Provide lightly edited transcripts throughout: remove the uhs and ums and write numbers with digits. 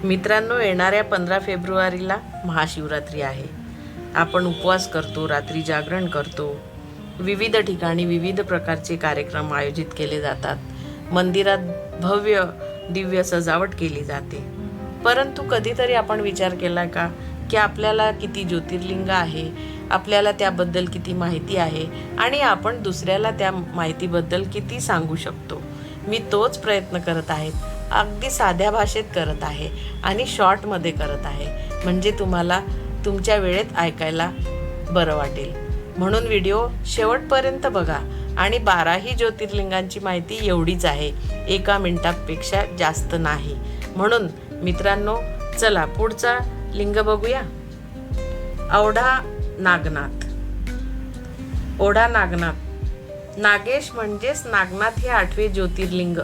मित्रांनो, येणाऱ्या 15 फेब्रुवारीला महाशिवरात्री आहे. आपण उपवास करतो, रात्री जागरण करतो. विविध ठिकाणी विविध प्रकारचे कार्यक्रम आयोजित केले जातात. मंदिरात भव्य दिव्य सजावट केली जाते. परंतु कधीतरी आपण विचार केला का की आपल्याला किती ज्योतिर्लिंग आहे, आपल्याला त्याबद्दल किती माहिती आहे आणि आपण दुसऱ्याला त्या माहितीबद्दल किती सांगू शकतो? मी तोच प्रयत्न करत आहे. अगदी साध्या भाषेत करत आहे आणि शॉर्टमध्ये करत आहे, म्हणजे तुम्हाला तुमच्या वेळेत ऐकायला बरं वाटेल. म्हणून व्हिडिओ शेवटपर्यंत बघा. आणि 12ही ज्योतिर्लिंगांची माहिती एवढीच आहे, 1 मिनिटापेक्षा जास्त नाही. म्हणून मित्रांनो, चला पुढचा लिंग बघूया. औढा नागनाथ. ओढा नागनाथ, नागेश म्हणजेच नागनाथ हे 8वे ज्योतिर्लिंग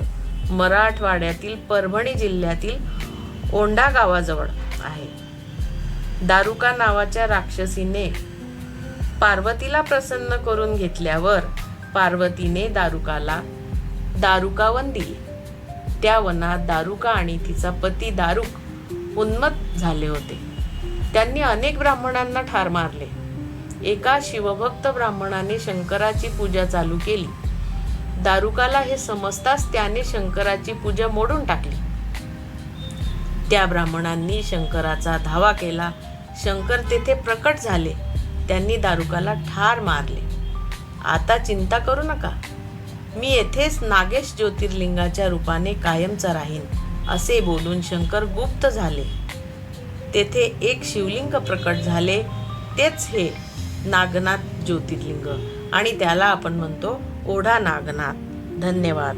मराठवाड्यातील परभणी जिल्ह्यातील औंढा गावाजवळ आहे. दारुका नावाच्या राक्षसीने पार्वतीला प्रसन्न करून घेतल्यावर पार्वतीने दारुकाला दारुकावन दिले. त्या वनात दारुका आणि तिचा पती दारुक उन्मत्त झाले होते. त्यांनी अनेक ब्राह्मणांना ठार मारले. एका शिवभक्त ब्राह्मणाने शंकराची पूजा चालू केली. दारुकाला हे समजताच त्याने शंकराची पूजा मोडून टाकली. त्या ब्राह्मणांनी शंकराचा धावा केला. शंकर तेथे प्रकट झाले. त्यांनी दारुकाला ठार मारले. आता चिंता करू नका, मी येथेच नागेश ज्योतिर्लिंगाच्या रूपाने कायमचा राहीन, असे बोलून शंकर गुप्त झाले. तेथे एक शिवलिंग प्रकट झाले. तेच हे नागनाथ ज्योतिर्लिंग आणि त्याला आपण म्हणतो ओढा नागनाथ. धन्यवाद.